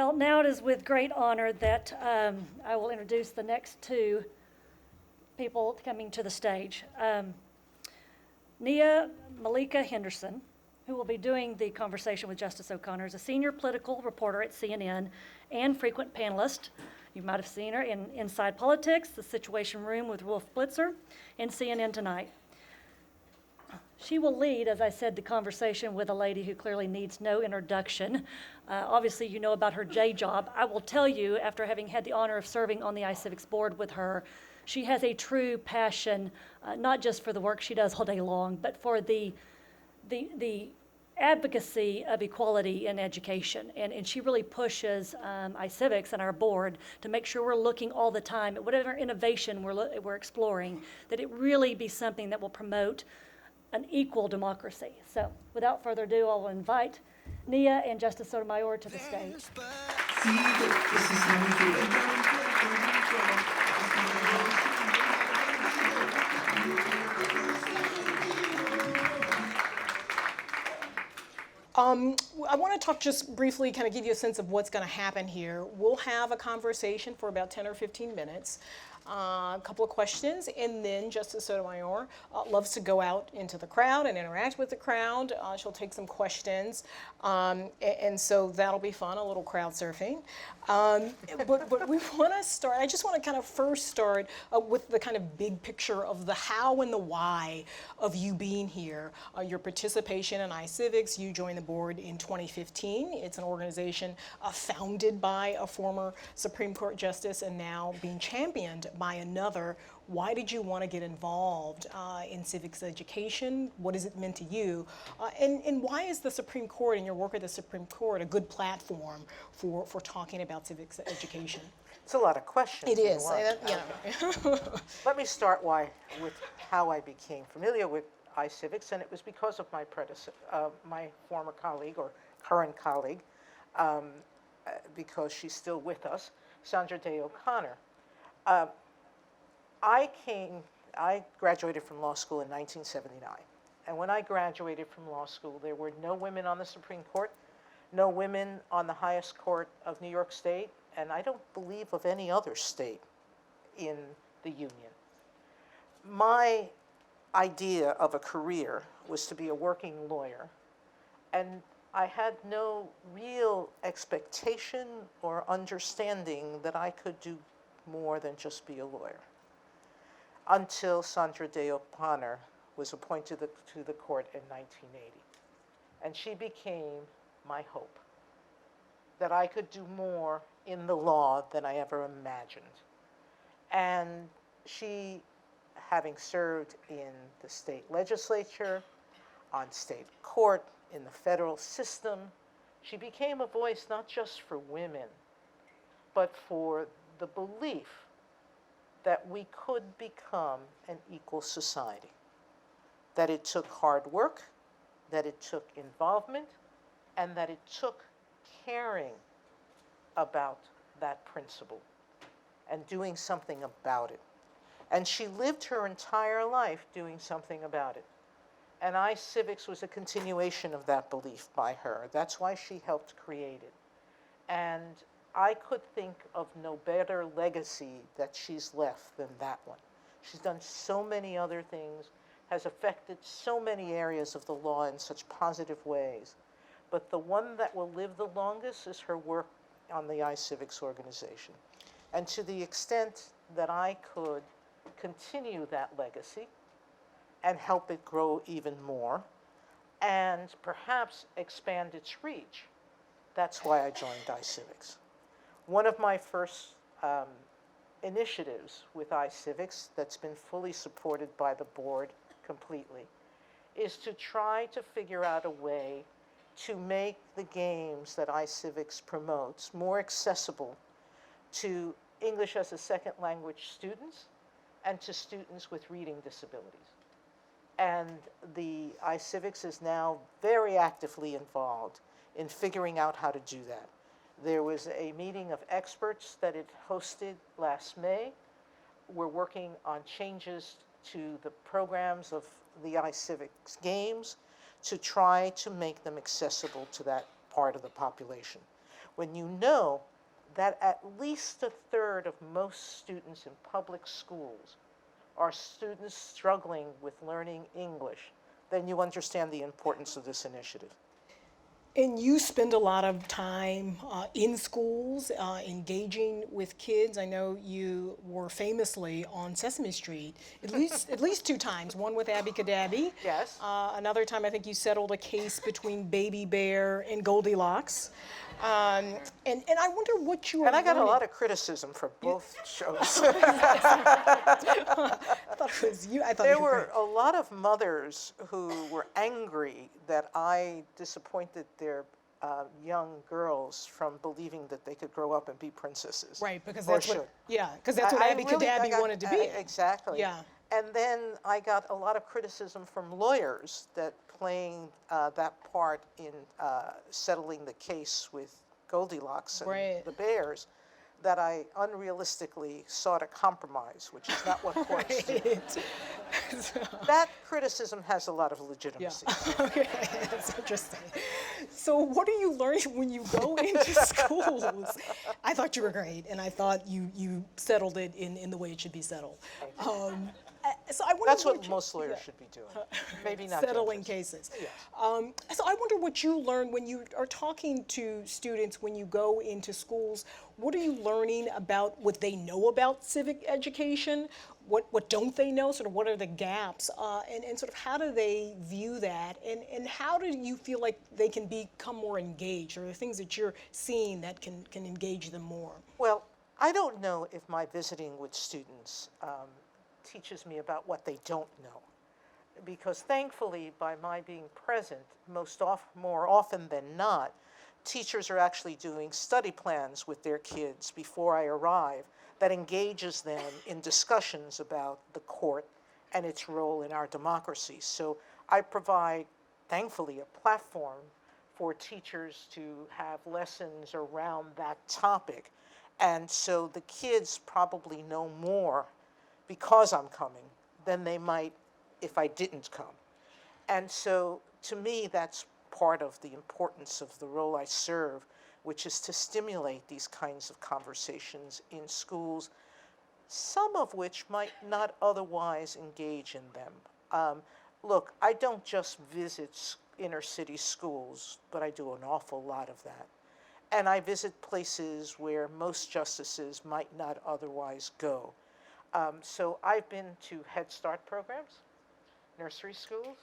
Well, now it is with great honor that I will introduce the next two people coming to the stage. Nia Malika Henderson, who will be doing the conversation with Justice O'Connor, is a senior political reporter at CNN and frequent panelist. You might have seen her in Inside Politics, The Situation Room with Wolf Blitzer, and CNN Tonight. She will lead, as I said, the conversation with a lady who clearly needs no introduction. Obviously, you know about her J job. I will tell you, after having had the honor of serving on the iCivics board with her, she has a true passion, not just for the work she does all day long, but for the advocacy of equality in education. And she really pushes iCivics and our board to make sure we're looking all the time at whatever innovation we're exploring, that it really be something that will promote an equal democracy. So without further ado, I'll invite Nia and Justice Sotomayor to the stage. I want to talk just briefly, kind of give you a sense of what's going to happen here. We'll have a conversation for about 10 or 15 minutes. A couple of questions, and then Justice Sotomayor loves to go out into the crowd and interact with the crowd. She'll take some questions, and so that'll be fun, a little crowd surfing. But we want to start, I just want to kind of first start with the kind of big picture of the how and the why of you being here. Your participation in iCivics, you joined the board in 2015. It's an organization founded by a former Supreme Court justice and now being championed by another. Why did you want to get involved in civics education? What has it meant to you? And why is the Supreme Court and your work at the Supreme Court a good platform for talking about civics education? It's a lot of questions. It is. Let me start with how I became familiar with iCivics, and it was because of my my former colleague or current colleague, because she's still with us, Sandra Day O'Connor. I graduated from law school in 1979. And when I graduated from law school, there were no women on the Supreme Court, no women on the highest court of New York State, and I don't believe of any other state in the Union. My idea of a career was to be a working lawyer, and I had no real expectation or understanding that I could do more than just be a lawyer, until Sandra Day O'Connor was appointed to the court in 1980. And she became my hope, that I could do more in the law than I ever imagined. And she, having served in the state legislature, on state court, in the federal system, she became a voice not just for women, but for the belief that we could become an equal society, that it took hard work, that it took involvement, and that it took caring about that principle and doing something about it. And she lived her entire life doing something about it. And iCivics was a continuation of that belief by her. That's why she helped create it. And I could think of no better legacy that she's left than that one. She's done so many other things, has affected so many areas of the law in such positive ways. But the one that will live the longest is her work on the iCivics organization. And to the extent that I could continue that legacy and help it grow even more, and perhaps expand its reach, that's why I joined iCivics. One of my first initiatives with iCivics that's been fully supported by the board completely is to try to figure out a way to make the games that iCivics promotes more accessible to English as a second language students and to students with reading disabilities. And the iCivics is now very actively involved in figuring out how to do that. There was a meeting of experts that it hosted last May. We're working on changes to the programs of the iCivics games to try to make them accessible to that part of the population. when you know that at least a third of most students in public schools are students struggling with learning English, then you understand the importance of this initiative. And you spend a lot of time in schools, engaging with kids. I know you were famously on Sesame Street at least two times. One with Abby Cadabby. Yes. Another time, I think you settled a case between Baby Bear and Goldilocks. And I wonder what you were And I got a learning. lot of criticism for both shows. I thought it was you. I thought There you were were a lot of mothers who were angry that I disappointed their young girls from believing that they could grow up and be princesses. right because or that's should. what because that's what Abby Cadabby wanted to be. Exactly. Yeah. And then I got a lot of criticism from lawyers that playing that part in settling the case with Goldilocks and Right. the Bears, that I unrealistically sought a compromise, which is not what courts do. Right. That criticism has a lot of Yeah. legitimacy. Okay, that's interesting. So, what are you learning when you go into schools? I thought you were great, and I thought you settled it in the way it should be settled. So I wonder That's what what you- most lawyers should be doing. Maybe not settling judges. cases. Yes. So I wonder what you learn when you are talking to students when you go into schools. What are you learning about what they know about civic education? What don't they know? Sort of what are the gaps? And sort of how do they view that? And how do you feel like they can become more engaged? Or the things that you're seeing that can engage them more? Well, I don't know if my visiting with students teaches me about what they don't know. Because thankfully, by my being present, more often than not, teachers are actually doing study plans with their kids before I arrive that engages them in discussions about the court and its role in our democracy. So I provide, thankfully, a platform for teachers to have lessons around that topic. And so the kids probably know more because I'm coming than they might if I didn't come. And so to me, that's part of the importance of the role I serve, which is to stimulate these kinds of conversations in schools, some of which might not otherwise engage in them. Look, I don't just visit inner city schools, but I do an awful lot of that. And I visit places where most justices might not otherwise go. So I've been to Head Start programs, nursery schools.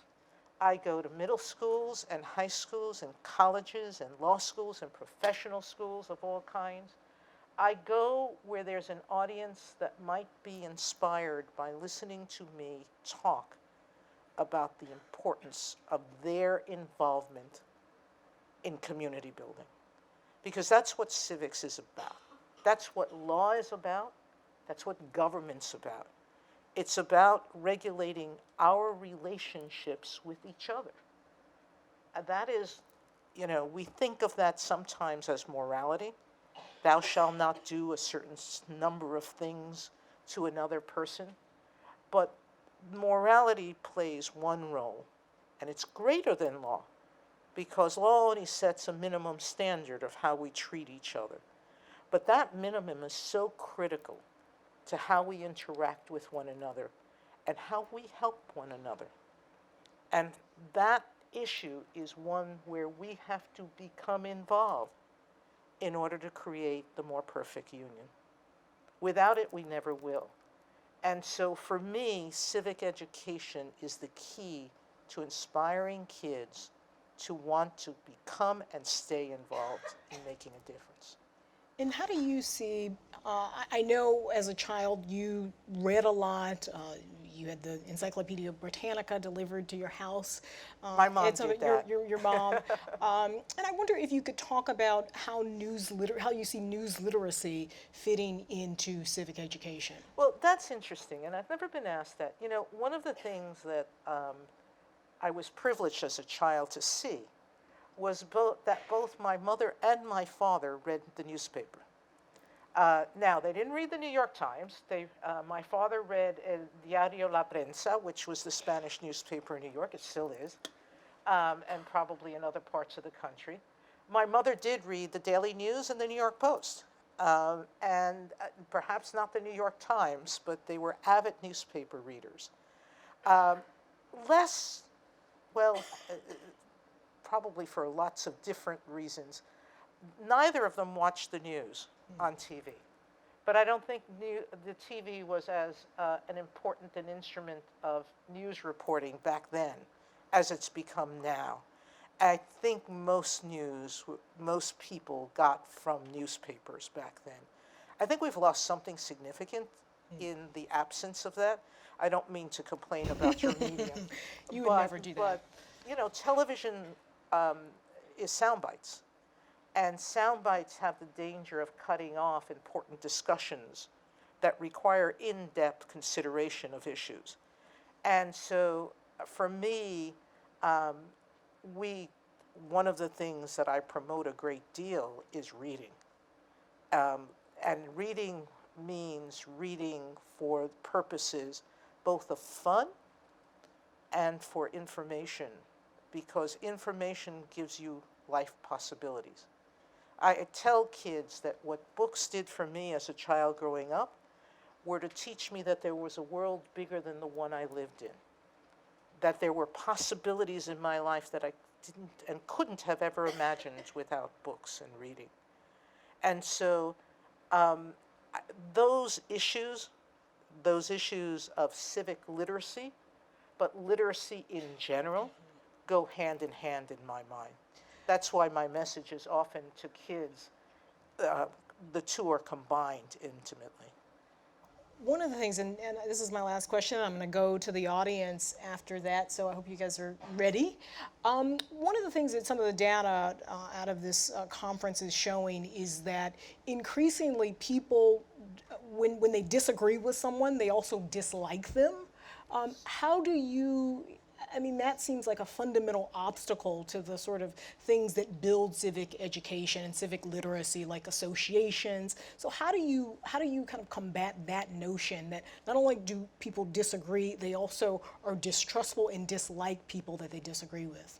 I go to middle schools and high schools and colleges and law schools and professional schools of all kinds. I go where there's an audience that might be inspired by listening to me talk about the importance of their involvement in community building. Because that's what civics is about. That's what law is about. That's what government's about. It's about regulating our relationships with each other. And that is, we think of that sometimes as morality. Thou shalt not do a certain number of things to another person. But morality plays one role, and it's greater than law, because law only sets a minimum standard of how we treat each other. But that minimum is so critical to how we interact with one another and how we help one another. And that issue is one where we have to become involved in order to create the more perfect union. Without it, we never will. And so for me, civic education is the key to inspiring kids to want to become and stay involved in making a difference. And how do you see, I know as a child you read a lot, you had the Encyclopedia Britannica delivered to your house. My mom and so did that. Your mom. And I wonder if you could talk about how you see news literacy fitting into civic education. Well, that's interesting, and I've never been asked that. One of the things that I was privileged as a child to see was that both my mother and my father read the newspaper. Now, they didn't read the New York Times. My father read El Diario La Prensa, which was the Spanish newspaper in New York. It still is, and probably in other parts of the country. My mother did read the Daily News and the New York Post, and perhaps not the New York Times, but they were avid newspaper readers. Um, less, well, probably for lots of different reasons. Neither of them watched the news on TV. But I don't think the TV was as an important an instrument of news reporting back then as it's become now. I think most people got from newspapers back then. I think we've lost something significant in the absence of that. I don't mean to complain about your medium. You would never do that. But, television is sound bites. And sound bites have the danger of cutting off important discussions that require in-depth consideration of issues. And so for me, one of the things that I promote a great deal is reading. And reading means reading for purposes both of fun and for information, because information gives you life possibilities. I tell kids that what books did for me as a child growing up were to teach me that there was a world bigger than the one I lived in, that there were possibilities in my life that I didn't and couldn't have ever imagined without books and reading. And so those issues of civic literacy, but literacy in general, go hand in my mind. That's why my message is often to kids, the two are combined intimately. One of the things, and this is my last question, I'm going to go to the audience after that, so I hope you guys are ready. One of the things that some of the data out of this conference is showing is that increasingly people, when they disagree with someone, they also dislike them. How do you, that seems like a fundamental obstacle to the sort of things that build civic education and civic literacy, like associations. So how do you kind of combat that notion that not only do people disagree, they also are distrustful and dislike people that they disagree with?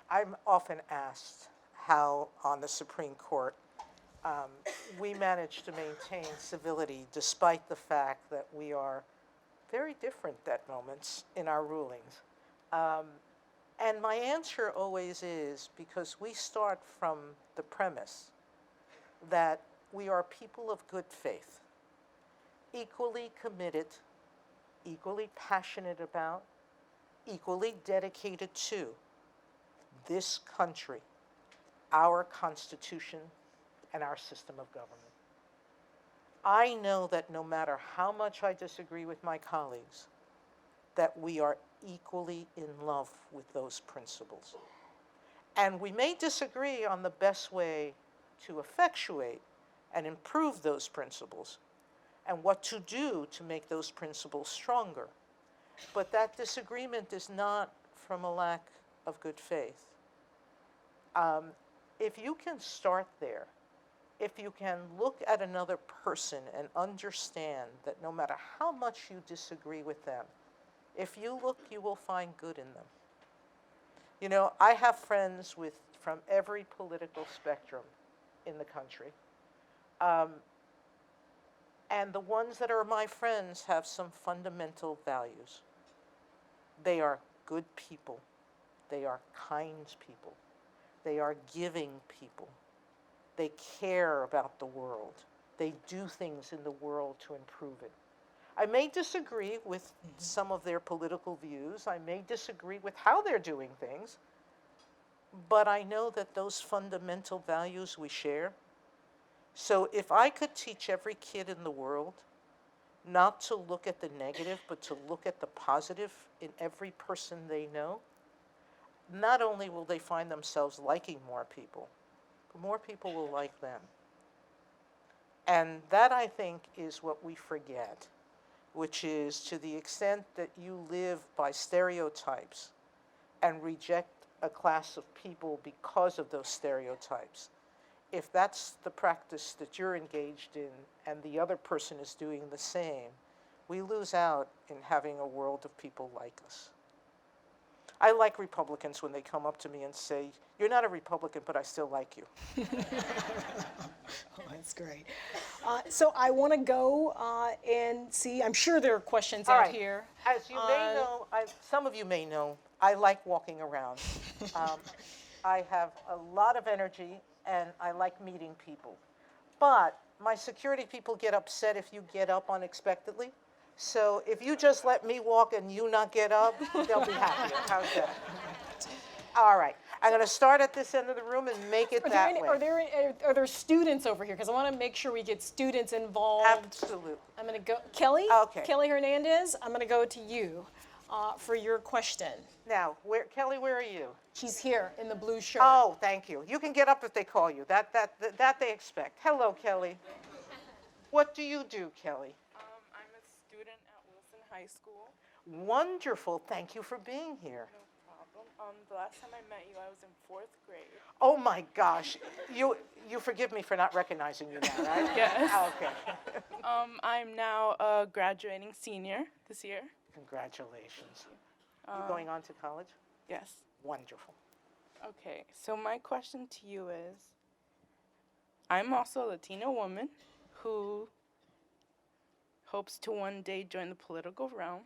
I'm often asked how on the Supreme Court we manage to maintain civility despite the fact that we are very different at moments in our rulings. And my answer always is because we start from the premise that we are people of good faith, equally committed, equally passionate about, equally dedicated to this country, our Constitution, and our system of government. I know that no matter how much I disagree with my colleagues, that we are equally in love with those principles. And we may disagree on the best way to effectuate and improve those principles and what to do to make those principles stronger. But that disagreement is not from a lack of good faith. If you can start there, if you can look at another person and understand that no matter how much you disagree with them, if you look, you will find good in them. I have friends from every political spectrum in the country. And the ones that are my friends have some fundamental values. They are good people. They are kind people. They are giving people. They care about the world. They do things in the world to improve it. I may disagree with some of their political views. I may disagree with how they're doing things. But I know that those fundamental values we share. So if I could teach every kid in the world not to look at the negative, but to look at the positive in every person they know, not only will they find themselves liking more people, but more people will like them. And that, I think, is what we forget, which is to the extent that you live by stereotypes and reject a class of people because of those stereotypes, if that's the practice that you're engaged in and the other person is doing the same, we lose out in having a world of people like us. I like Republicans when they come up to me and say, "You're not a Republican, but I still like you." Oh, that's great. So I want to go and see, I'm sure there are questions All out right. here. As you may know, some of you may know, I like walking around. Um, I have a lot of energy and I like meeting people. But my security people get upset if you get up unexpectedly. So if you just let me walk and you not get up, they'll be happier. How's that? All right. I'm going to start at this end of the room and make it that way. Are there students over here? Because I want to make sure we get students involved. Absolutely. I'm going to go, Kelly? Okay. Kelly Hernandez, I'm going to go to you for your question. Now, Kelly, where are you? She's here in the blue shirt. Oh, thank you. You can get up if they call you. That they expect. Hello, Kelly. What do you do, Kelly? I'm a student at Wilson High School. Wonderful. Thank you for being here. No problem. The last time I met you, I was in 4th grade. Oh my gosh. You forgive me for not recognizing you now, right? Yes. Okay. I'm now a graduating senior this year. Congratulations. You going on to college? Yes. Wonderful. Okay, so my question to you is, I'm also a Latina woman who hopes to one day join the political realm.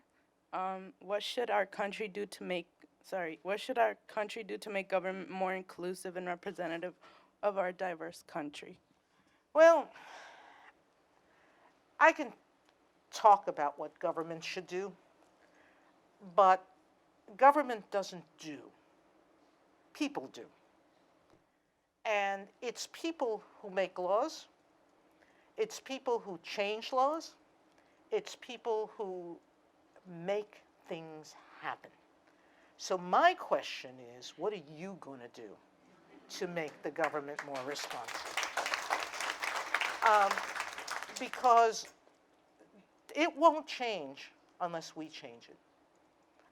What should our country do to make government more inclusive and representative of our diverse country? Well, I can talk about what government should do, but government doesn't do. People do. And it's people who make laws. It's people who change laws. It's people who make things happen. So my question is, what are you going to do to make the government more responsive? Because it won't change unless we change it.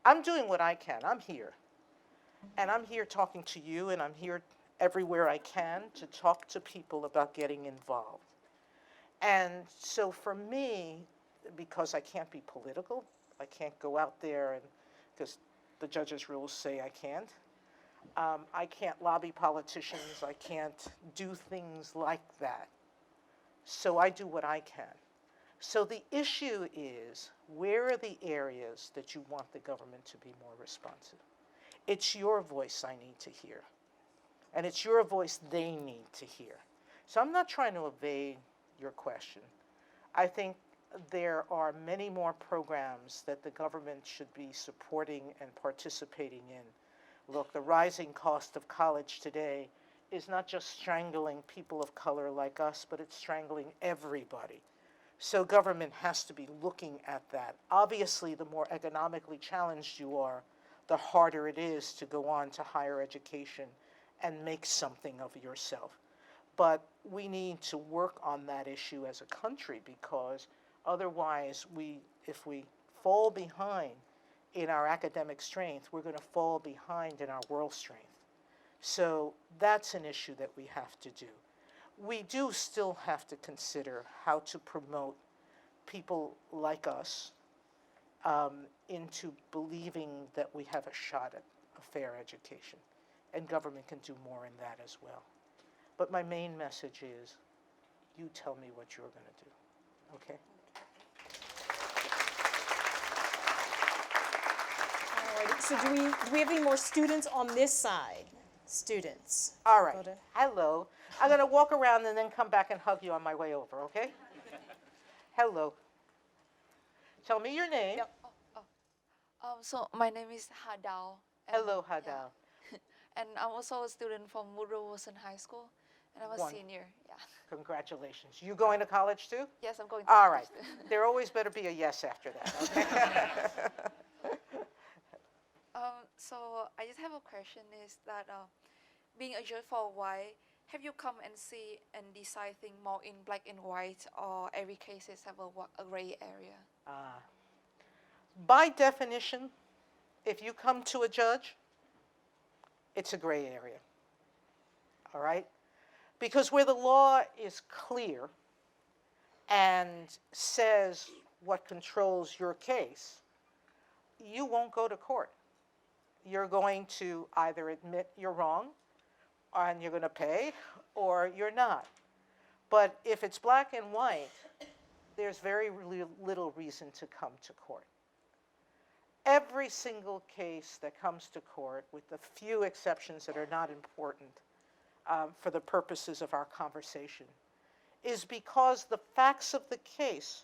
I'm doing what I can. I'm here. And I'm here talking to you, and I'm here everywhere I can to talk to people about getting involved. And so for me, because I can't be political, I can't go out there, and because the judge's rules say I can't lobby politicians, I can't do things like that. So I do what I can. So the issue is, where are the areas that you want the government to be more responsive? It's your voice I need to hear. And it's your voice they need to hear. So I'm not trying to evade your question. I think there are many more programs that the government should be supporting and participating in. Look, the rising cost of college today is not just strangling people of color like us, but it's strangling everybody. So government has to be looking at that. Obviously, the more economically challenged you are, the harder it is to go on to higher education and make something of yourself. But we need to work on that issue as a country, because otherwise, if we fall behind in our academic strength, we're going to fall behind in our world strength. So that's an issue that we have to do. We do still have to consider how to promote people like us into believing that we have a shot at a fair education. And government can do more in that as well. But my main message is, you tell me what you're going to do, okay? All right, so do we have any more students on this side? Students. All right. Go to- Hello. I'm going to walk around and then come back and hug you on my way over, okay? Hello. Tell me your name. Yep. So my name is Hadao. and- Hello, yeah. Hadal. And I'm also a student from Woodrow Wilson High School, and I'm a senior. Yeah. Congratulations. You going to college too? Yes, I'm going to All college. right. There always better be a yes after that, okay? So I just have a question. Is that being a judge for a while, have you come and see and decide things more in black and white, or every cases have a gray area? By definition, if you come to a judge, it's a gray area, all right? Because where the law is clear and says what controls your case, you won't go to court. you're going to either admit you're wrong and you're going to pay, or you're not. But if it's black and white, there's very little reason to come to court. Every single case that comes to court, with the few exceptions that are not important for the purposes of our conversation, is because the facts of the case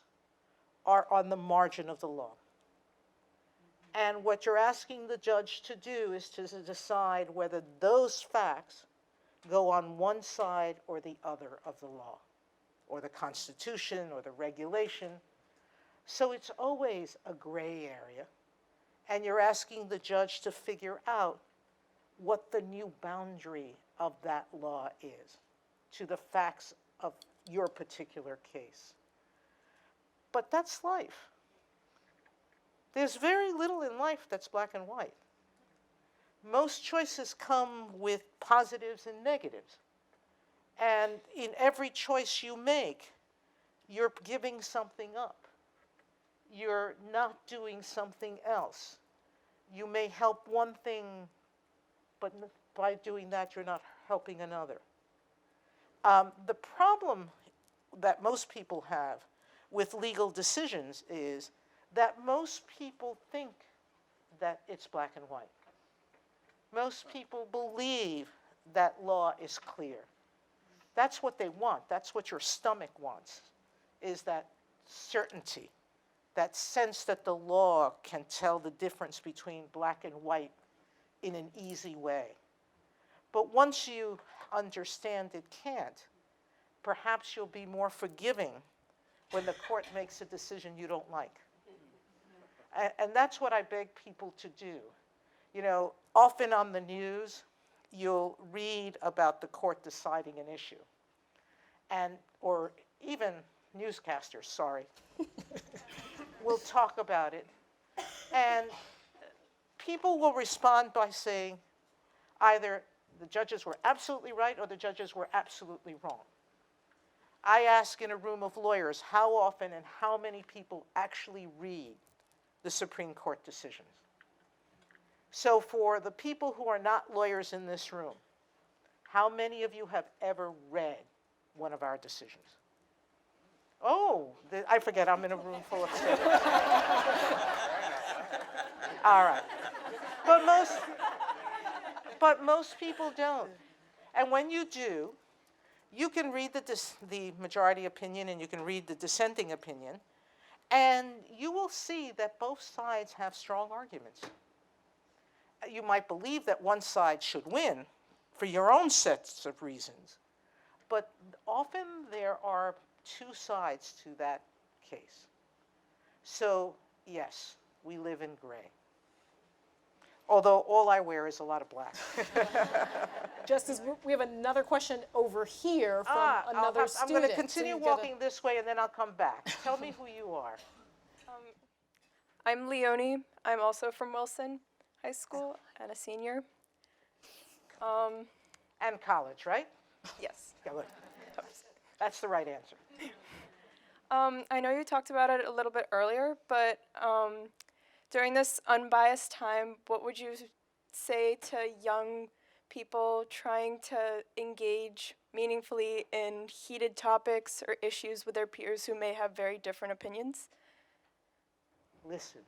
are on the margin of the law. And what you're asking the judge to do is to decide whether those facts go on one side or the other of the law, or the Constitution, or the regulation. So it's always a gray area. And you're asking the judge to figure out what the new boundary of that law is to the facts of your particular case. But that's life. There's very little in life that's black and white. Most choices come with positives and negatives. And in every choice you make, you're giving something up. You're not doing something else. You may help one thing, but by doing that, you're not helping another. The problem that most people have with legal decisions is that most people think that it's black and white. Most people believe that law is clear. That's what they want. That's what your stomach wants, is that certainty, that sense that the law can tell the difference between black and white in an easy way. But once you understand it can't, perhaps you'll be more forgiving when the court makes a decision you don't like. And that's what I beg people to do. You know, often on the news, you'll read about the court deciding an issue. Or even newscasters, sorry, will talk about it. And people will respond by saying either the judges were absolutely right or the judges were absolutely wrong. I ask in a room of lawyers how often and how many people actually read the Supreme Court decisions. So for the people who are not lawyers in this room, how many of you have ever read one of our decisions? Oh, I forget, I'm in a room full of students. All right. But most people don't. And when you do, you can read the majority opinion and you can read the dissenting opinion, and you will see that both sides have strong arguments. You might believe that one side should win for your own sets of reasons, but often there are two sides to that case. So yes, we live in gray. Although all I wear is a lot of black. Justice, we have another question over here from another student. I'm going to continue walking this way and then I'll come back. Tell me who you are. I'm Leonie. I'm also from Wilson High School and a senior. And college, right? Yes. Yeah, look. That's the right answer. I know you talked about it a little bit earlier, but during this unbiased time, what would you say to young people trying to engage meaningfully in heated topics or issues with their peers who may have very different opinions? Listen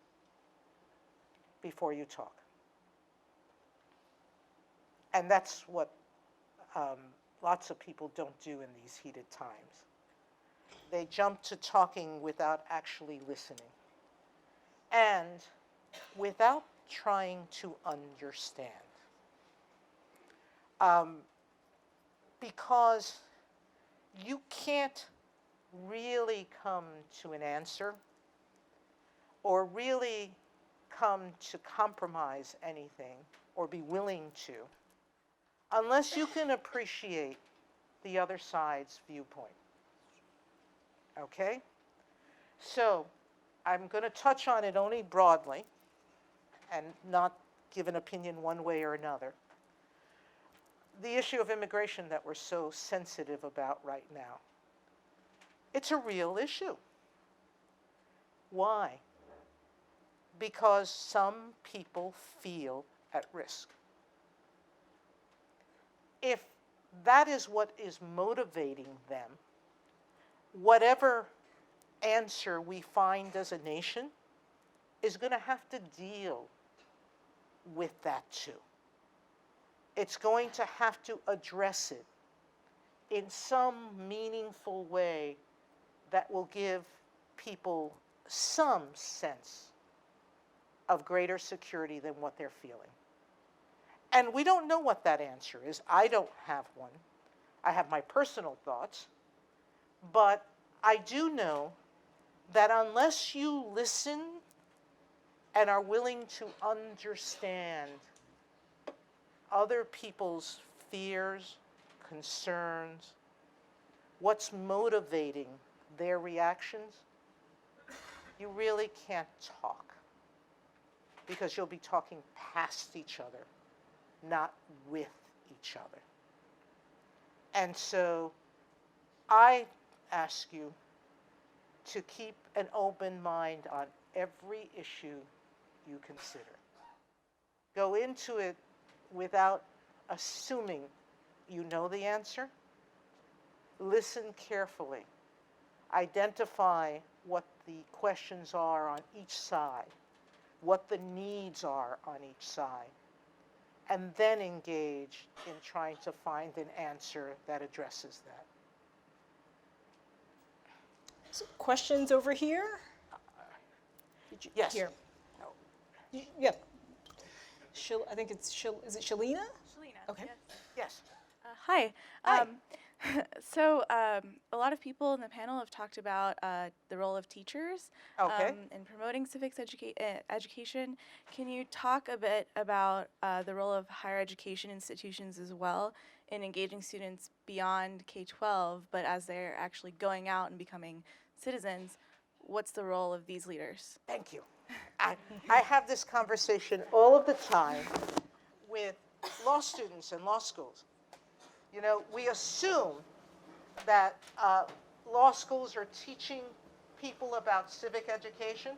before you talk. And that's what lots of people don't do in these heated times. They jump to talking without actually listening and without trying to understand. Because you can't really come to an answer or really come to compromise anything or be willing to unless you can appreciate the other side's viewpoint. Okay? So I'm going to touch on it only broadly and not give an opinion one way or another. The issue of immigration that we're so sensitive about right now. It's a real issue. Why? Because some people feel at risk. If that is what is motivating them, whatever answer we find as a nation is going to have to deal with that too. It's going to have to address it in some meaningful way that will give people some sense of greater security than what they're feeling. And we don't know what that answer is. I don't have one. I have my personal thoughts. But I do know that unless you listen and are willing to understand other people's fears, concerns, what's motivating their reactions, you really can't talk, because you'll be talking past each other, not with each other. And so I ask you to keep an open mind on every issue you consider. Go into it without assuming you know the answer. Listen carefully. Identify what the questions are on each side, what the needs are on each side, and then engage in trying to find an answer that addresses that. So questions over here? Yes. Here. Yeah. I think it's, is it Shalina? Shalina. Okay. Yes. Hi. Hi. So a lot of people in the panel have talked about the role of teachers Okay. in promoting civics education. Can you talk a bit about the role of higher education institutions as well in engaging students beyond K-12, but as they're actually going out and becoming citizens, what's the role of these leaders? Thank you. I have this conversation all of the time with law students in law schools. You know, we assume that law schools are teaching people about civic education.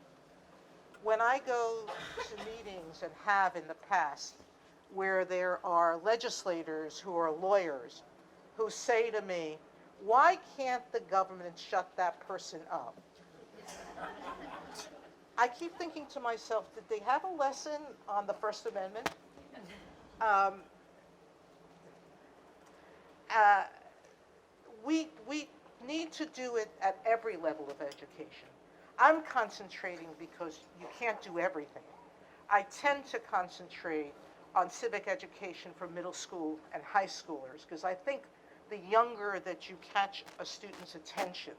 When I go to meetings, and have in the past, where there are legislators who are lawyers who say to me, why can't the government shut that person up? I keep thinking to myself, did they have a lesson on the First Amendment? We need to do it at every level of education. I'm concentrating because you can't do everything. I tend to concentrate on civic education for middle school and high schoolers, because I think the younger that you catch a student's attention,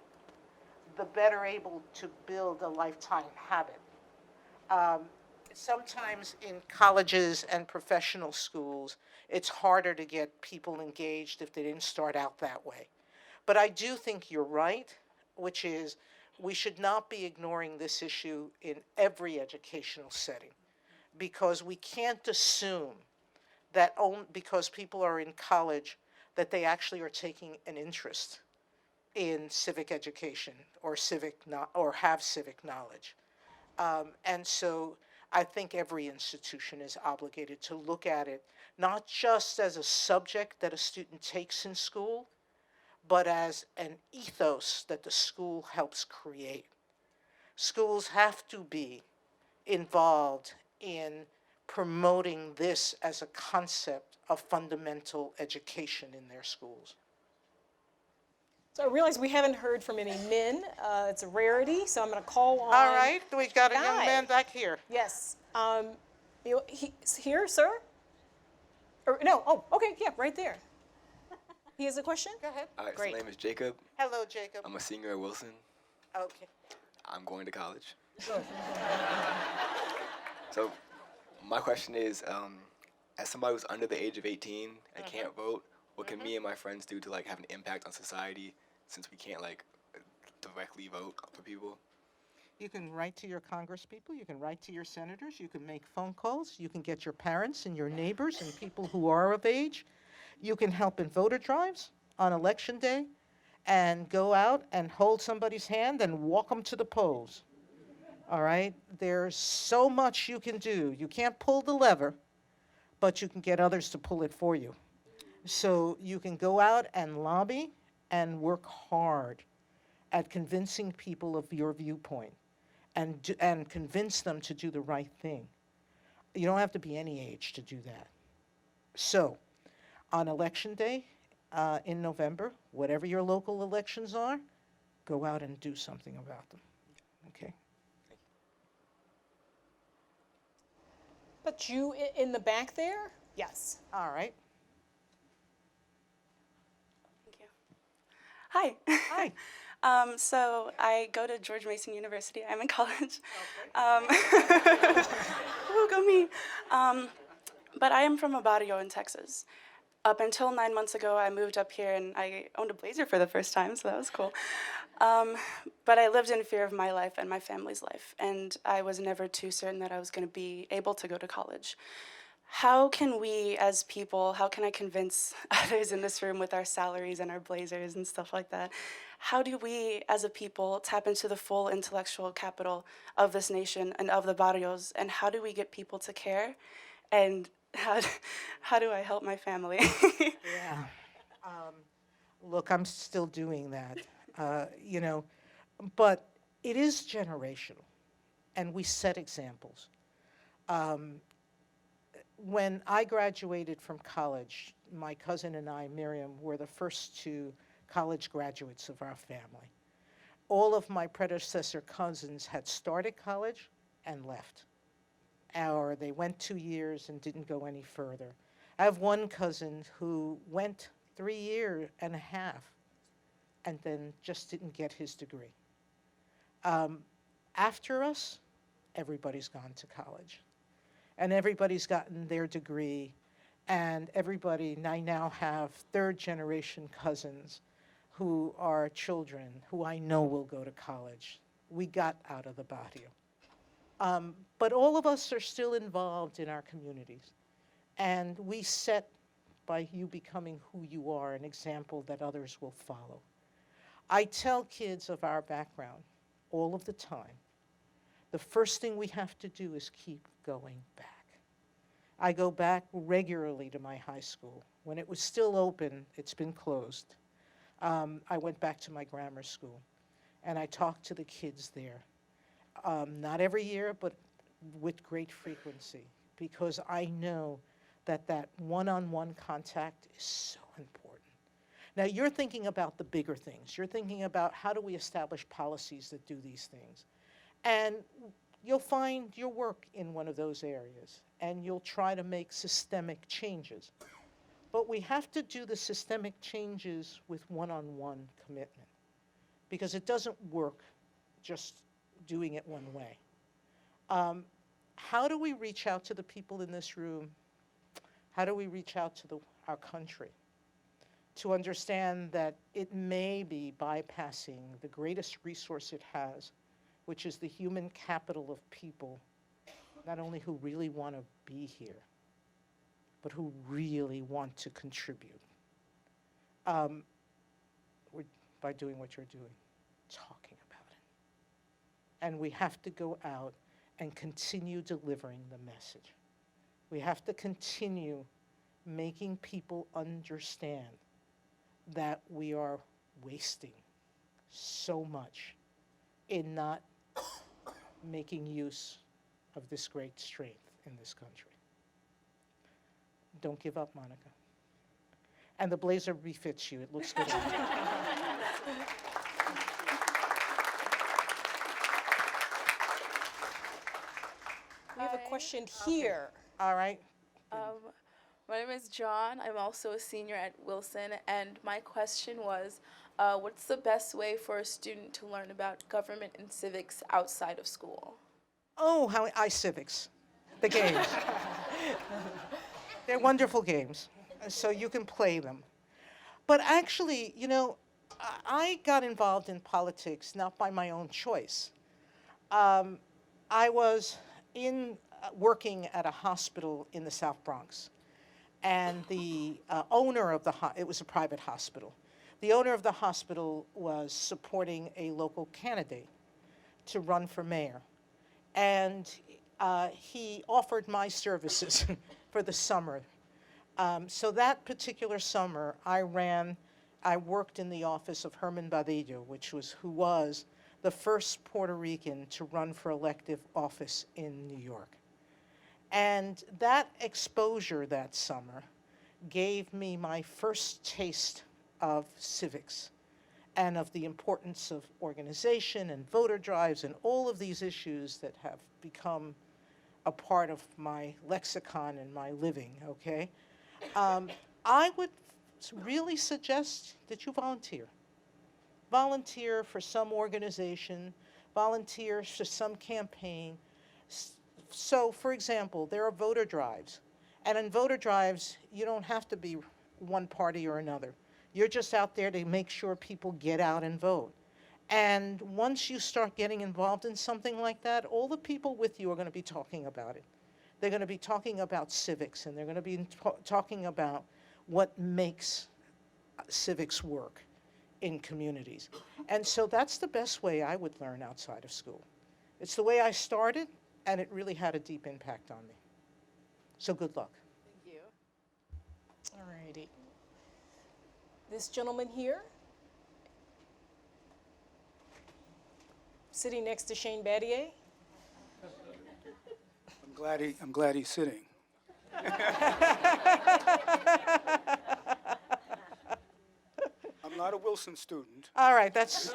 the better able to build a lifetime habit. Sometimes in colleges and professional schools, it's harder to get people engaged if they didn't start out that way. But I do think you're right, which is we should not be ignoring this issue in every educational setting, because we can't assume that because people are in college that they actually are taking an interest in civic education or have civic knowledge. And so I think every institution is obligated to look at it not just as a subject that a student takes in school, but as an ethos that the school helps create. Schools have to be involved in promoting this as a concept of fundamental education in their schools. So I realize we haven't heard from any men. It's a rarity, so I'm going to call on. All right, we got a young Guy. man back here. Yes. He's here, sir? Or, no, oh, okay, yeah, right there. He has a question? Go ahead. All right, Great. so my name is Jacob. Hello, Jacob. I'm a senior at Wilson. Okay. I'm going to college. So my question is, as somebody who's under the age of 18 and can't vote, what can me and my friends do to like have an impact on society, since we can't like directly vote for people? You can write to your congresspeople, you can write to your senators, you can make phone calls, you can get your parents and your neighbors and people who are of age. You can help in voter drives on election day and go out and hold somebody's hand and walk them to the polls. All right? There's so much you can do. You can't pull the lever, but you can get others to pull it for you. So you can go out and lobby and work hard at convincing people of your viewpoint and convince them to do the right thing. You don't have to be any age to do that. So on election day in November, whatever your local elections are, go out and do something about them. Okay? But you in the back there? Yes. All right. Thank you. Hi. Hi. So I go to George Mason University. I'm in college. Ooh, go me. But I am from a barrio in Texas. Up until 9 months ago, I moved up here and I owned a blazer for the first time, so that was cool. But I lived in fear of my life and my family's life, and I was never too certain that I was going to be able to go to college. How can we as people, how can I convince others in this room with our salaries and our blazers and stuff like that? How do we as a people tap into the full intellectual capital of this nation and of the barrios? And how do we get people to care? And how do I help my family? Yeah. Look, I'm still doing that, but it is generational, and we set examples. When I graduated from college, my cousin and I, Miriam, were the first two college graduates of our family. All of my predecessor cousins had started college and left, or they went 2 years and didn't go any further. I have one cousin who went 3 years and a half and then just didn't get his degree. After us, everybody's gone to college. And everybody's gotten their degree, and I now have third-generation cousins who are children who I know will go to college. We got out of the barrio. But all of us are still involved in our communities, and we set, by you becoming who you are, an example that others will follow. I tell kids of our background all of the time, the first thing we have to do is keep going back. I go back regularly to my high school. When it was still open, it's been closed. I went back to my grammar school, and I talked to the kids there. Not every year, but with great frequency, because I know that one-on-one contact is so important. Now, you're thinking about the bigger things. You're thinking about how do we establish policies that do these things. And you'll find your work in one of those areas, and you'll try to make systemic changes. But we have to do the systemic changes with one-on-one commitment, because it doesn't work just doing it one way. How do we reach out to the people in this room? How do we reach out to our country to understand that it may be bypassing the greatest resource it has, which is the human capital of people, not only who really want to be here, but who really want to contribute. By doing what you're doing, talking about it. And we have to go out and continue delivering the message. We have to continue making people understand that we are wasting so much in not making use of this great strength in this country. Don't give up, Monica. And the blazer befits you. It looks good on you. We have a question here. All right. My name is John. I'm also a senior at Wilson, and my question was, what's the best way for a student to learn about government and civics outside of school? Oh, how iCivics, the games. They're wonderful games, so you can play them. But actually, I got involved in politics not by my own choice. I was working at a hospital in the South Bronx, and the owner of it was a private hospital. The owner of the hospital was supporting a local candidate to run for mayor. And he offered my services for the summer. So that particular summer, I worked in the office of Herman Badillo, who was the first Puerto Rican to run for elective office in New York. And that exposure that summer gave me my first taste of civics and of the importance of organization and voter drives and all of these issues that have become a part of my lexicon and my living, okay? I would really suggest that you volunteer. Volunteer for some organization, volunteer for some campaign. So, for example, there are voter drives. And in voter drives, you don't have to be one party or another. You're just out there to make sure people get out and vote. And once you start getting involved in something like that, all the people with you are going to be talking about it. They're going to be talking about civics, and they're going to be talking about what makes civics work in communities. And so that's the best way I would learn outside of school. It's the way I started, and it really had a deep impact on me. So good luck. Thank you. All righty. This gentleman here, sitting next to Shane Battier. I'm glad he's sitting. I'm not a Wilson student, All right, that's,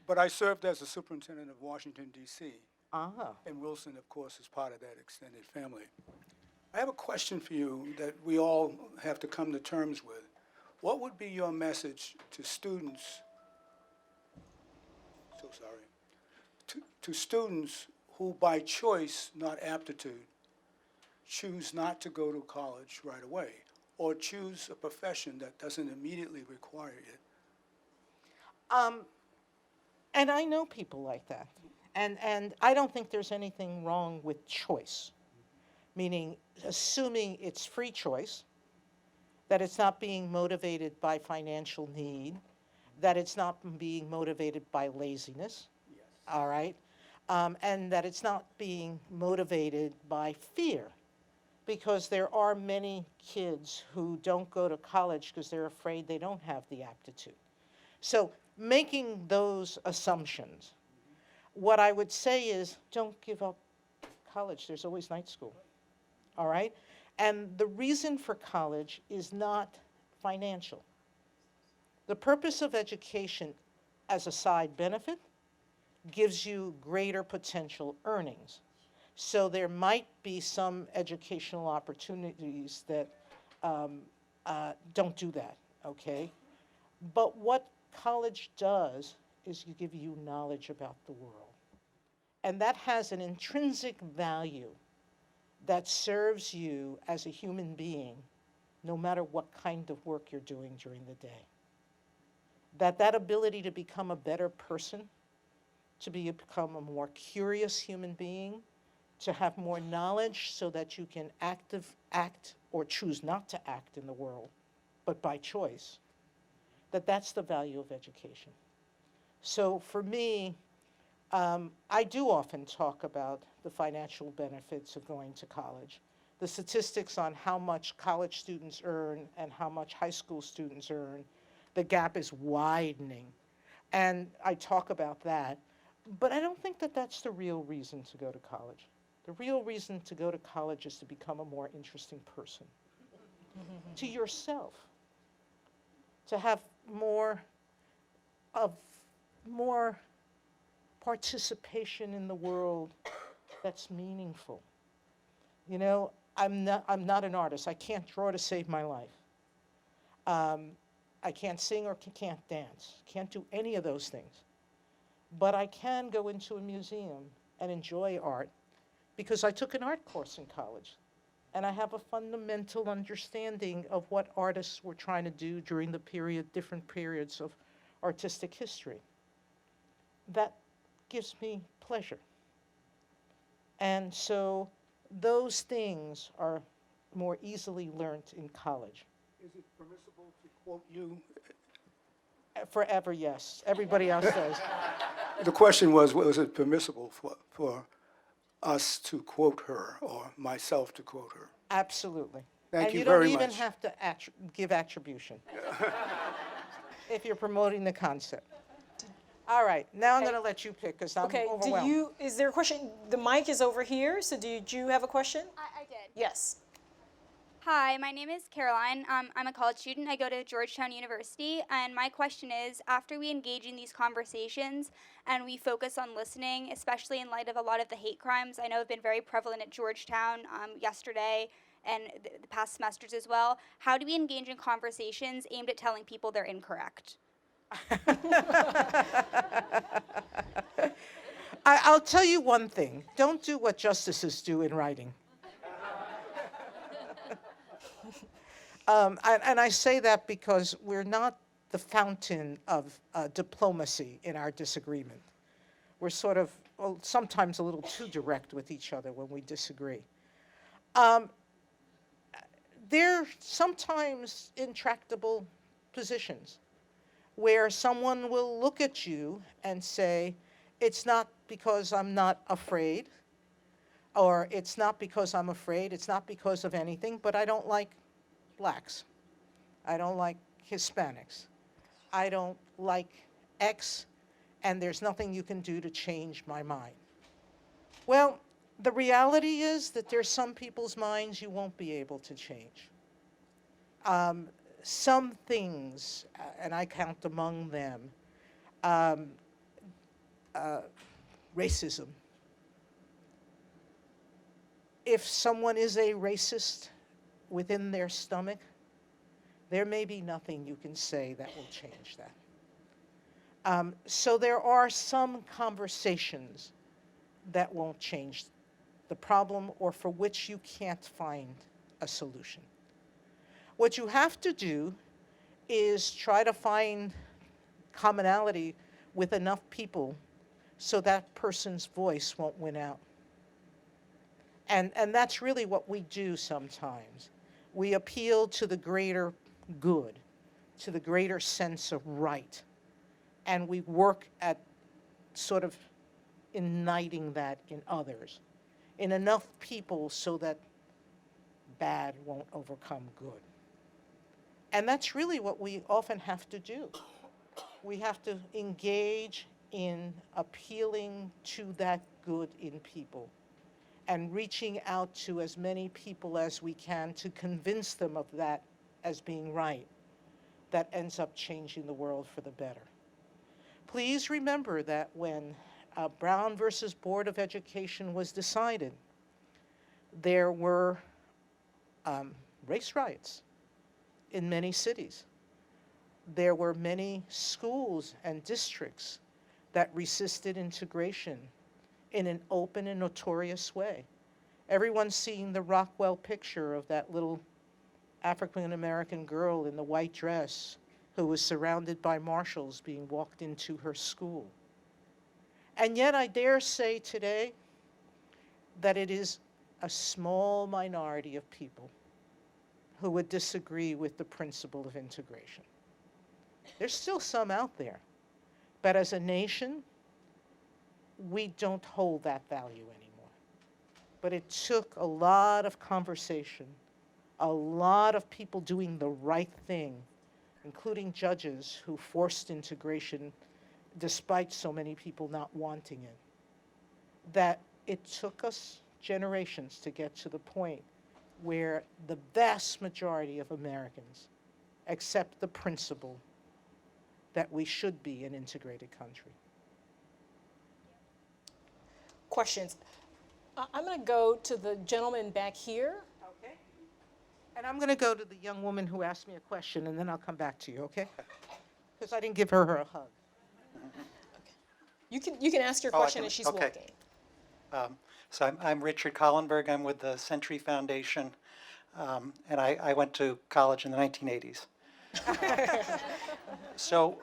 but I served as a superintendent of Washington, D.C. ah, And Wilson, of course, is part of that extended family. I have a question for you that we all have to come to terms with. What would be your message to students, to students who by choice, not aptitude, choose not to go to college right away, or choose a profession that doesn't immediately require it? and I know people like that. And I don't think there's anything wrong with choice, meaning assuming it's free choice, that it's not being motivated by financial need, that it's not being motivated by laziness, all right? And that it's not being motivated by fear, because there are many kids who don't go to college because they're afraid they don't have the aptitude. So making those assumptions, what I would say is don't give up college. There's always night school, all right? And the reason for college is not financial. The purpose of education as a side benefit gives you greater potential earnings. So there might be some educational opportunities that don't do that, okay? But what college does is you give you knowledge about the world. And that has an intrinsic value that serves you as a human being, no matter what kind of work you're doing during the day. That ability to become a better person, to become a more curious human being, to have more knowledge so that you can act or choose not to act in the world, but by choice, that's the value of education. So for me, I do often talk about the financial benefits of going to college. The statistics on how much college students earn and how much high school students earn, the gap is widening. And I talk about that. But I don't think that that's the real reason to go to college. The real reason to go to college is to become a more interesting person to yourself, to have more participation in the world that's meaningful. You know, I'm not an artist. I can't draw to save my life. I can't sing or can't dance. Can't do any of those things. But I can go into a museum and enjoy art because I took an art course in college. And I have a fundamental understanding of what artists were trying to do during the different periods of artistic history. That gives me pleasure. And so those things are more easily learned in college. Is it permissible to quote you? Forever, yes. Everybody else does. The question was it permissible for us to quote her or myself to quote her. Absolutely. Thank and you you very don't even much. have to give attribution if you're promoting the concept. All right, now I'm Okay. going to let you pick because I'm Okay, overwhelmed. is there a question? The mic is over here, so did you have a question? I did. Yes. Hi, my name is Caroline. I'm a college student. I go to Georgetown University. And my question is, after we engage in these conversations and we focus on listening, especially in light of a lot of the hate crimes I know have been very prevalent at Georgetown yesterday and the past semesters as well, how do we engage in conversations aimed at telling people they're incorrect? I'll tell you one thing. Don't do what justices do in writing. And I say that because we're not the fountain of diplomacy in our disagreement. We're sort of, well, sometimes a little too direct with each other when we disagree. There are sometimes intractable positions where someone will look at you and say, it's not because I'm not afraid, or it's not because I'm afraid, it's not because of anything, but I don't like blacks. I don't like Hispanics. I don't like X, and there's nothing you can do to change my mind. Well, the reality is that there's some people's minds you won't be able to change. Some things, and I count among them, racism. If someone is a racist within their stomach, there may be nothing you can say that will change that. So there are some conversations that won't change the problem or for which you can't find a solution. What you have to do is try to find commonality with enough people so that person's voice won't win out. And that's really what we do sometimes. We appeal to the greater good, to the greater sense of right, and we work at sort of igniting that in others, in enough people so that bad won't overcome good. And that's really what we often have to do. We have to engage in appealing to that good in people and reaching out to as many people as we can to convince them of that as being right. That ends up changing the world for the better. Please remember that when Brown versus Board of Education was decided, there were race riots in many cities. There were many schools and districts that resisted integration in an open and notorious way. Everyone's seen the Rockwell picture of that little African-American girl in the white dress who was surrounded by marshals being walked into her school. And yet I dare say today that it is a small minority of people who would disagree with the principle of integration. There's still some out there, but as a nation, we don't hold that value anymore. But it took a lot of conversation, a lot of people doing the right thing, including judges who forced integration despite so many people not wanting it, that it took us generations to get to the point where the vast majority of Americans accept the principle that we should be an integrated country. Questions? I'm going to go to the gentleman back here. Okay. And I'm going to go to the young woman who asked me a question, and then I'll come back to you, okay? Because I didn't give her a hug. You can ask your question as she's okay. walking. So I'm Richard Collenberg. I'm with the Century Foundation, and I went to college in the 1980s. So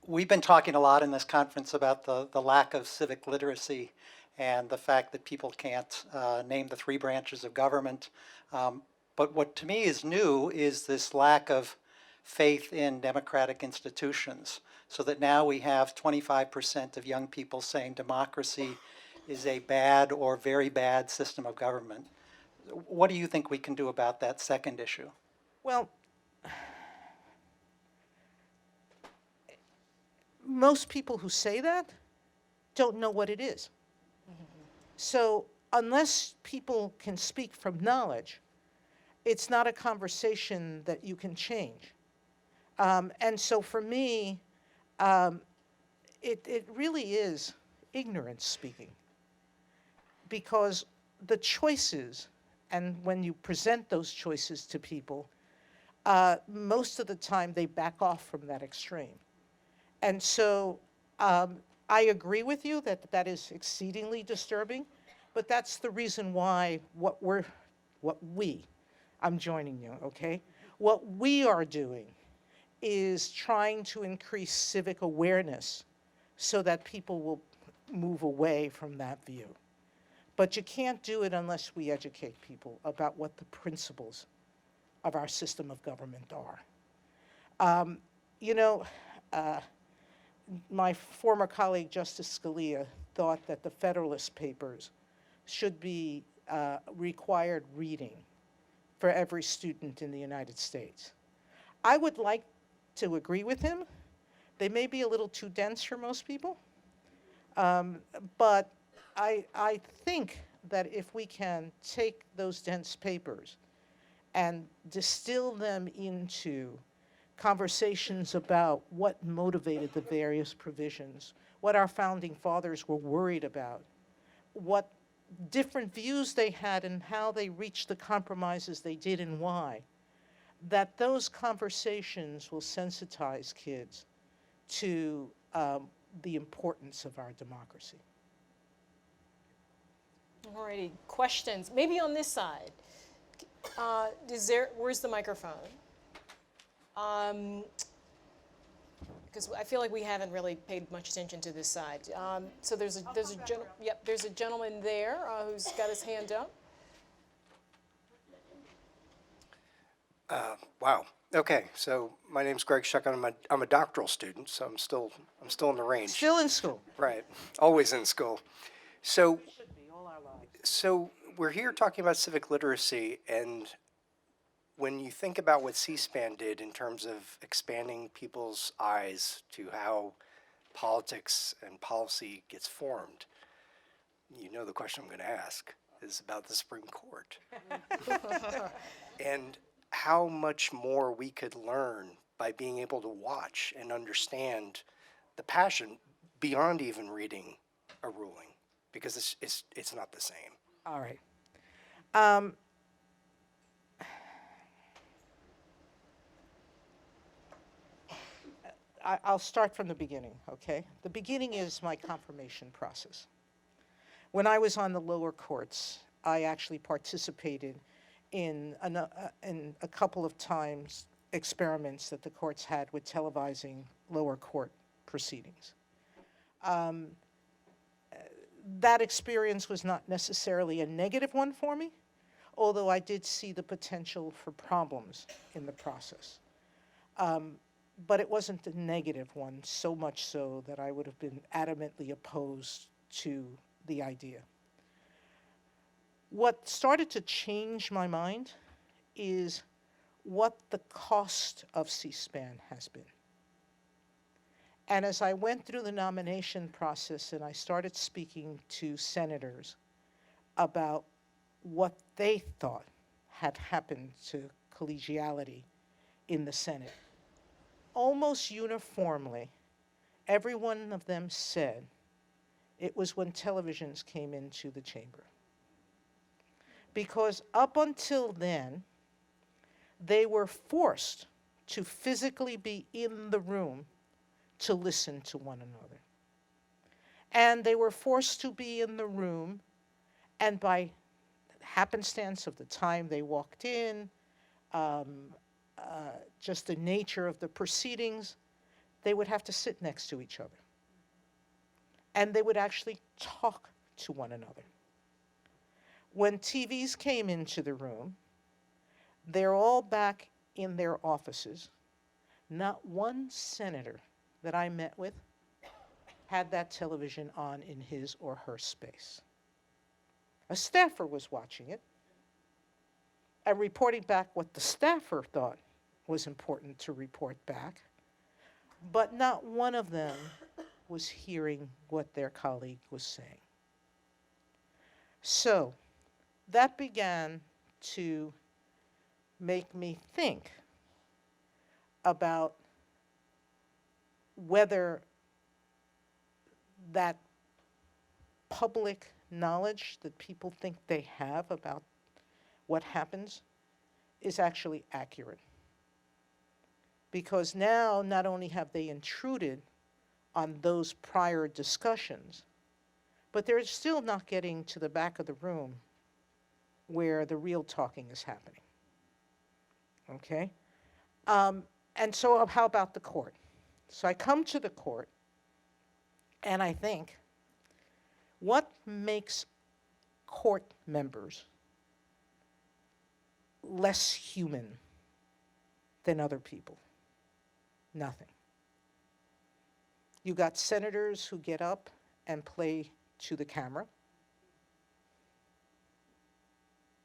we've been talking a lot in this conference about the lack of civic literacy and the fact that people can't name the three branches of government. But what to me is new is this lack of faith in democratic institutions, so that now we have 25% of young people saying democracy is a bad or very bad system of government. What do you think we can do about that second issue? Well, most people who say that don't know what it is. So unless people can speak from knowledge, it's not a conversation that you can change. And so for me, it really is ignorance speaking. Because the choices, and when you present those choices to people, most of the time they back off from that extreme. And so I agree with you that that is exceedingly disturbing, but that's the reason why I'm joining you, okay? What we are doing is trying to increase civic awareness so that people will move away from that view. But you can't do it unless we educate people about what the principles of our system of government are. You know, my former colleague, Justice Scalia, thought that the Federalist Papers should be required reading for every student in the United States. I would like to agree with him. They may be a little too dense for most people, but I think that if we can take those dense papers and distill them into conversations about what motivated the various provisions, what our founding fathers were worried about, what different views they had and how they reached the compromises they did and why, that those conversations will sensitize kids to the importance of our democracy. Alrighty, questions? Maybe on this side. Where's the microphone? Because I feel like we haven't really paid much attention to this side. So there's a gentleman there who's got his hand up. Wow. Okay, so my name's Greg Shuck. I'm a doctoral student, so I'm still in the range. Still in school. Right. Always in school. So we're here talking about civic literacy, and when you think about what C-SPAN did in terms of expanding people's eyes to how politics and policy gets formed, you know the question I'm going to ask is about the Supreme Court. And how much more we could learn by being able to watch and understand the passion beyond even reading a ruling, because it's not the same. All right. I'll start from the beginning, okay? The beginning is my confirmation process. When I was on the lower courts, I actually participated in a couple of times experiments that the courts had with televising lower court proceedings. That experience was not necessarily a negative one for me, although I did see the potential for problems in the process. But it wasn't a negative one, so much so that I would have been adamantly opposed to the idea. What started to change my mind is what the cost of C-SPAN has been. And as I went through the nomination process and I started speaking to senators about what they thought had happened to collegiality in the Senate, almost uniformly, every one of them said it was when televisions came into the chamber. Because up until then, they were forced to physically be in the room to listen to one another. And they were forced to be in the room, and by happenstance of the time they walked in, just the nature of the proceedings, they would have to sit next to each other. And they would actually talk to one another. When TVs came into the room, they're all back in their offices. Not one senator that I met with had that television on in his or her space. A staffer was watching it and reporting back what the staffer thought was important to report back, but not one of them was hearing what their colleague was saying. So that began to make me think about whether that public knowledge that people think they have about what happens is actually accurate. Because now not only have they intruded on those prior discussions, but they're still not getting to the back of the room where the real talking is happening. Okay? And so how about the court? So I come to the court and I think, what makes court members less human than other people? Nothing. You got senators who get up and play to the camera.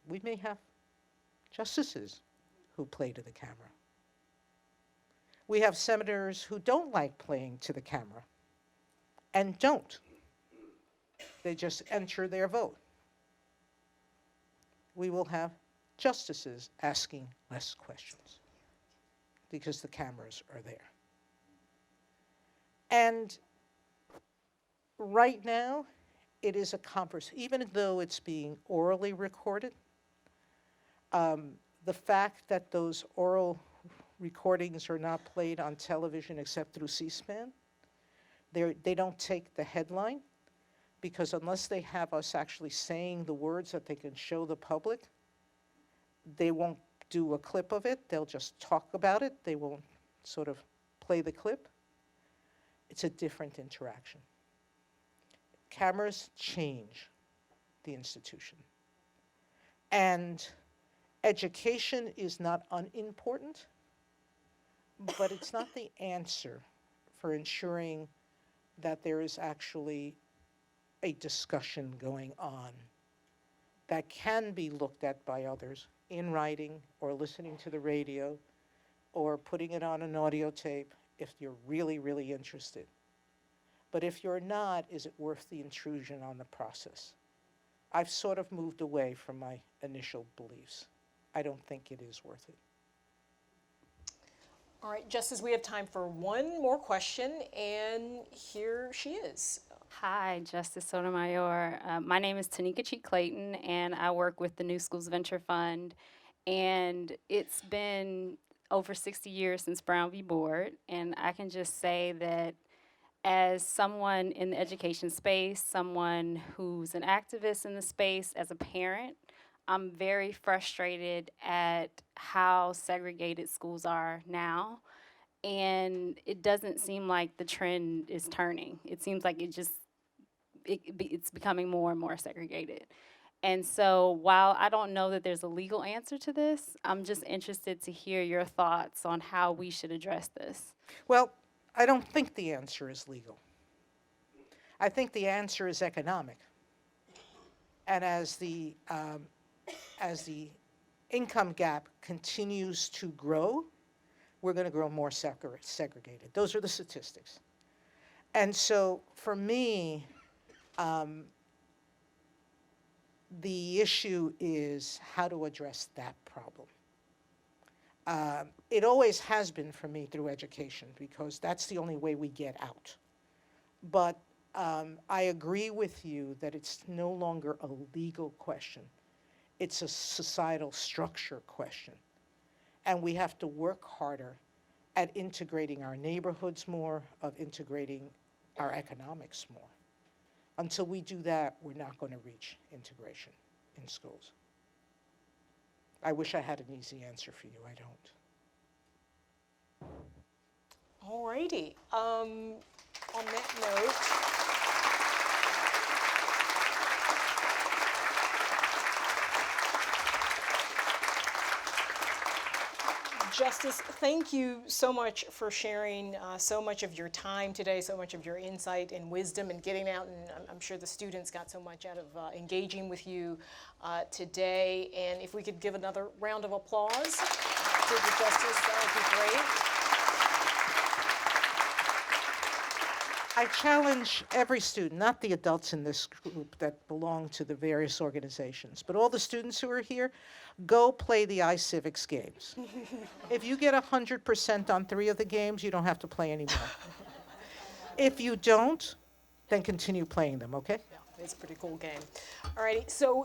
We may have justices who play to the camera. We have senators who don't like playing to the camera and don't. They just enter their vote. We will have justices asking less questions because the cameras are there. And right now, it is a conversation, even though it's being orally recorded, the fact that those oral recordings are not played on television except through C-SPAN, they don't take the headline, because unless they have us actually saying the words that they can show the public, they won't do a clip of it. They'll just talk about it. They won't sort of play the clip. It's a different interaction. Cameras change the institution. And education is not unimportant, but it's not the answer for ensuring that there is actually a discussion going on that can be looked at by others in writing or listening to the radio or putting it on an audio tape if you're really, really interested. But if you're not, is it worth the intrusion on the process? I've sort of moved away from my initial beliefs. I don't think it is worth it. All right, Justice, we have time for one more question, and here she is. Hi, Justice Sotomayor. My name is Tanika Cheek Clayton, and I work with the New Schools Venture Fund. And it's been over 60 years since Brown v. Board, and I can just say that as someone in the education space, someone who's an activist in the space, as a parent, I'm very frustrated at how segregated schools are now. And it doesn't seem like the trend is turning. It seems like it's becoming more and more segregated. And so while I don't know that there's a legal answer to this, I'm just interested to hear your thoughts on how we should address this. Well, I don't think the answer is legal. I think the answer is economic. And as the income gap continues to grow, we're going to grow more segregated. Those are the statistics. And so for me, the issue is how to address that problem. It always has been for me through education, because that's the only way we get out. But I agree with you that it's no longer a legal question. It's a societal structure question. And we have to work harder at integrating our neighborhoods more, of integrating our economics more. Until we do that, we're not going to reach integration in schools. I wish I had an easy answer for you. I don't. All righty. On that note, Justice, thank you so much for sharing so much of your time today, so much of your insight and wisdom and getting out, and I'm sure the students got so much out of engaging with you today. And if we could give another round of applause to the Justice, that would be great. I challenge every student, not the adults in this group that belong to the various organizations, but all the students who are here, go play the iCivics games. If you get 100% on 3 of the games, you don't have to play anymore. If you don't, then continue playing them, okay? Yeah, it's a pretty cool game. All righty, so